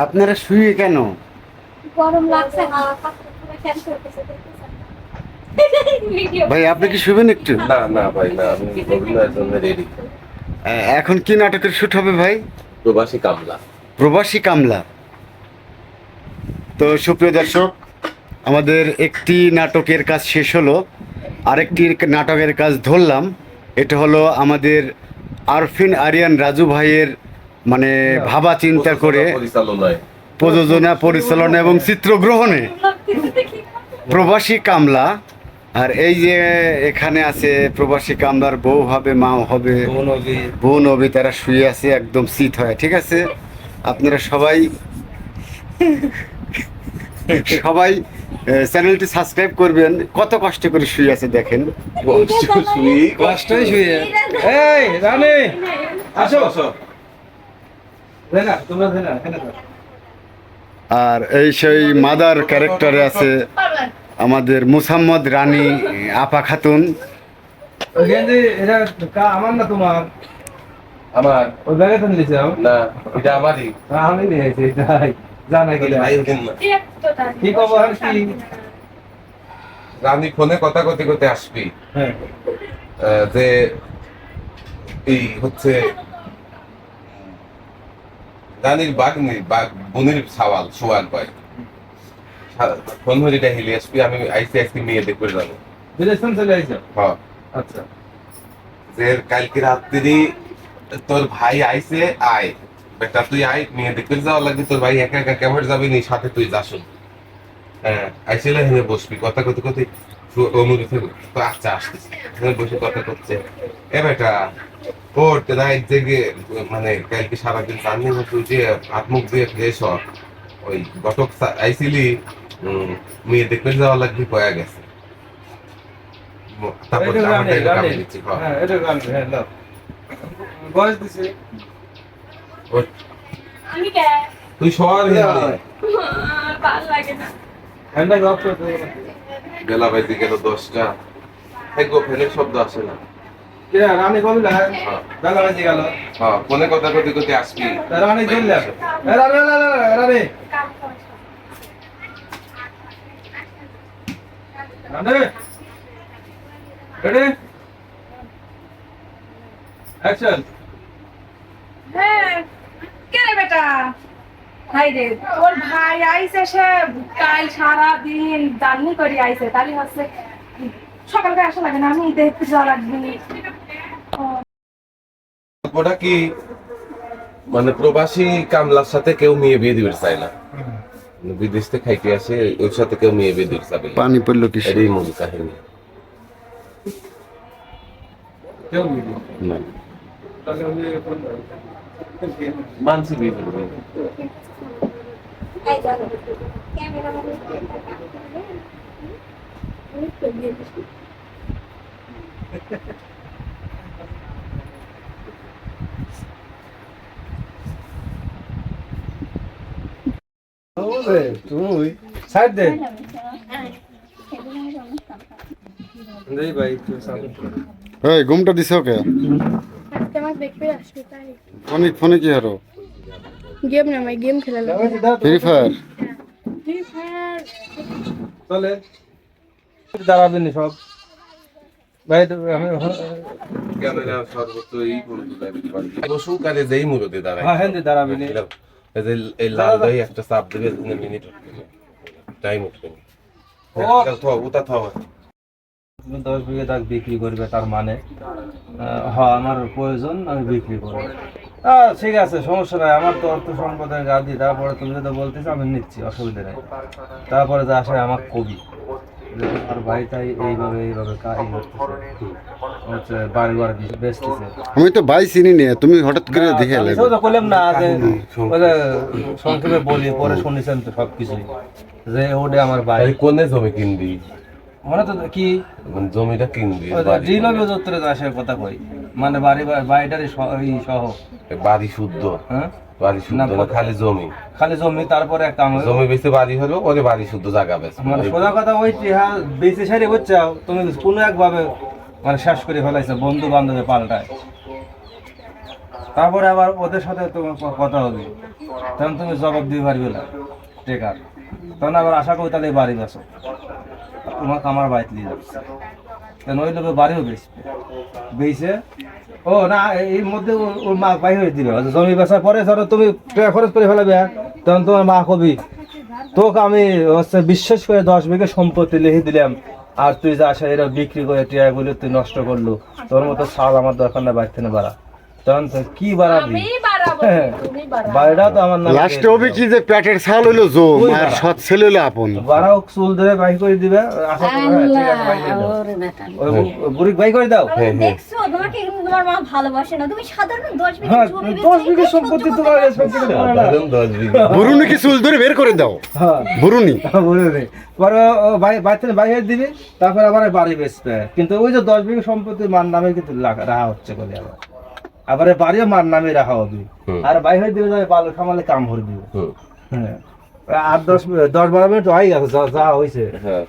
আপনারা শুয়ে কেন? গরম লাগছে ভাই আপনি কি শুবেন একটু? না না ভাই না, আমি অভিনয়ের জন্য রেডি। এখন কি নাটকের শুট হবে ভাই? প্রবাসী কামলা। প্রবাসী কামলা। তো সুপ্রিয় দর্শক, আমাদের একটি নাটকের কাজ শেষ হলো, আরেকটি নাটকের কাজ ধরলাম। এটা হলো আমাদের আরফিন আরিয়ান রাজু ভাইয়ের মানে ভাবা চিন্তা করে পরিচালনায় প্রযোজনা পরিচালনা এবং চিত্রগ্রহণে প্রবাসী কামলা। আর এই যে এখানে আছে প্রবাসী কামলার বউ হবে, মাও হবে, বোন হবে, তারা শুয়ে আছে একদম শীত হয়। ঠিক আছে, আপনারা সবাই সবাই চ্যানেলটি সাবস্ক্রাইব করবেন। কত কষ্ট করে শুয়ে আছে দেখেন। কষ্টই শুয়ে। এই রানী আসো আসো, দেনা তোমরা দেনা এখানে দাও। আর এই সেই মাদার ক্যারেক্টারে আছে আমাদের মুসাম্মদ রানী আপা খাতুন। ওইখানে এটা আমার না তোমার? আমার ওই ব্যাগে তো নিয়েছিলাম না, এটা আমারই। আমি নিয়েছি তাই জানা কি ভাই ওঠেন না। কি খবর কি? রানী ফোনে কথা করতে করতে আসবি হ্যাঁ যে এই হচ্ছে রানীর বোনের সওয়াল সোয়াল পায় ফোন হরিটা হেলে আসবি। আমি আইসি আইসি মেয়ে দেখবে যাবো। বিদেশন চলে আইছো? হ্যাঁ, আচ্ছা যে কালকে রাত্রি তোর ভাই আইছে, আয় বেটা তুই আয়, মেয়ে দেখতে যাওয়া লাগবে। তোর ভাই একা একা কেমন যাবি নি, সাথে তুই যাসুন। হ্যাঁ আইসিলে হেনে বসবি, কথা কতে কতে তো আচ্ছা আসতেছি। বসে কথা করছে, এ বেটা পড়তে না এক জেগে মানে কালকে সারাদিন চাননি তুই যে হাত মুখ দিয়ে ফ্রেশ হ। ওই গটক আইসিলি মেয়ে দেখতে যাওয়া লাগবে, কয়া গেছে। তারপর এটা আমারটা রানী এটা রানী কামে দিচ্ছি। হ্যাঁ এটা রানী হ্যাঁ নাও বয়স দিছে আমি কে তুই সবার ভালো লাগে না। হ্যান্ডা অফ করে দাও। বেলা বাজে গেল 10টা, এক ফেনের শব্দ আসে না। কে রানী কবে না বেলা বাজে গেল? হ্যাঁ ফোনে কথা কতে কতে আসবি। রানী চলে আসো। রানী রানী রানী রেডি অ্যাকশন। হ্যাঁ কে রে বেটা? ভাই রে, তোর ভাই আইছে, সে কাল সারা দিন জার্নি করে আইছে, তাহলে হচ্ছে সকালকে আসা লাগে না, আমি দেখতে যাওয়া লাগবে। ওটা কি মানে প্রবাসী কামলার সাথে কেউ মেয়ে বিয়ে দিতে চায় না, বিদেশ থেকে খাইতে আসে, ওর সাথে কেউ মেয়ে বিয়ে দিতে চাবে না। পানি পড়লো কি? এটাই মূল কাহিনী। কেউ মিলি না তাহলে আমি কোন মানসি বিয়ে করবে। ওরে তুই সাইড দে দেই ভাই তুই সামনে। এই ঘুমটা দিছ ওকে? আজকে আমার দেখবে আসবে তাই ফোনে ফোনে কি হারো? গেম না ভাই, গেম খেলা লাগে। Free fire? ফ্রি ফায়ার চলে দাঁড়াবেন সব ভাই তো আমি ক্যামেরা সর্বত্র এই করতে পারি। বসুক আর যেই মুরতে দাঁড়ায়। হ্যাঁ হ্যাঁ দাঁড়াবেন। এই যে এই লাল দই একটা চাপ দেবে, মিনিট টাইম উঠবে। উতা থাও 10 বিঘা দাগ বিক্রি করবে, তার মানে হ্যাঁ আমার প্রয়োজন, আমি বিক্রি করবো। ঠিক আছে সমস্যা নাই, আমার তো অর্থ সম্পদের গাদি। তারপরে তুমি যদি বলতেছো আমি নিচ্ছি, অসুবিধা নেই। তারপরে যে আসে আমার কবি আর ভাইটাই এইভাবে এইভাবে কাজ হচ্ছে, বাড়ি বাড়ি বেচতেছে। আমি তো ভাই চিনি নি, তুমি হঠাৎ করে দেখে এলে। আমি তো বললাম না যে ওই যে সংক্ষেপে বলি, পরে শুনেছেন তো সবকিছুই, যে ওটা আমার ভাই। কোনে জমি কিনবি? মানে তো কি জমিটা কিনবি? ডিলবে যত্রে আসে কথা কই, মানে বাড়িটারই সহ বাড়ি শুদ্ধ? হ্যাঁ বাড়ি শুদ্ধ না, খালি জমি? খালি জমি, তারপরে একটা জমি বেশি বাড়ি হলো ওরে বাড়ি শুদ্ধ জায়গা বেশি। মানে সোজা কথা ওই বেশি সারি হচ্ছে, তুমি কোনো একভাবে মানে শেষ করে ফেলাইছো, বন্ধু বান্ধবে পাল্টায়। তারপরে আবার ওদের সাথে তোমার কথা হবে, তখন তুমি জবাব দিতে পারবে না টেকার, তখন আবার আশা করি তাহলে বাড়ি বেসো, তোমাকে আমার বাড়িতে নিয়ে যাচ্ছে, কেন ওই লোকের বাড়িও বেশি ও না, এর মধ্যে ওর মা বাই হয়ে দিবে, জমি বেচার পরে ধরো তুমি টাকা খরচ করে ফেলাবে, তখন তোমার মা কবি তোকে আমি হচ্ছে বিশ্বাস করে 10 বিঘা সম্পত্তি লিখে দিলাম, আর তুই যা আসা এরা বিক্রি করে টিয়া বলে তুই নষ্ট করলো, তোর মতো সাল আমার দরকার না, বাড়ি থেকে বাড়া, তখন তো কি বাড়াবি, আমি বাড়াবো, হ্যাঁ, তুমি বাড়াবো। বাড়িটা তো আমার নামে লাস্টে হবে কি যে পেটের ছাল হইলো জম ওই আর বাড়া। সৎ ছেলে হইলো আপন। বাড়াও চুল ধরে বাই করে দিবে, আশা করি হ্যাঁ, ঠিক আছে, বাই করে দাও। ওই বুড়ি বাই করে দাও। দেখছো তোমাকে কিন্তু তোমার মা ভালোবাসে না, তুমি সাধারণ 10 বিঘা হ্যাঁ, জমি 10 বিঘা সম্পত্তি তোমার সম্পত্তি তোমার না। সাধারণ 10 বিঘা। বুরুনি কি চুল ধরে বের করে দাও, হ্যাঁ, বুরুনি। বলে দে। পরে ও বাড়ি থেকে বাইরে দিবি, তারপর আবার বাড়ি বেচবে, কিন্তু ওই যে 10 বিঘা সম্পত্তি মার নামে কিন্তু রাখা হচ্ছে বলে আবার এই বাড়িও মার নামে রাখা হবে, হুম। আর বাইরে দিবে যাবে বালু খামালে কাম ভরে দিবে। হুম। হ্যাঁ, 8-10 10-12 মিনিট হয়ে গেছে, যা হয়েছে। হ্যাঁ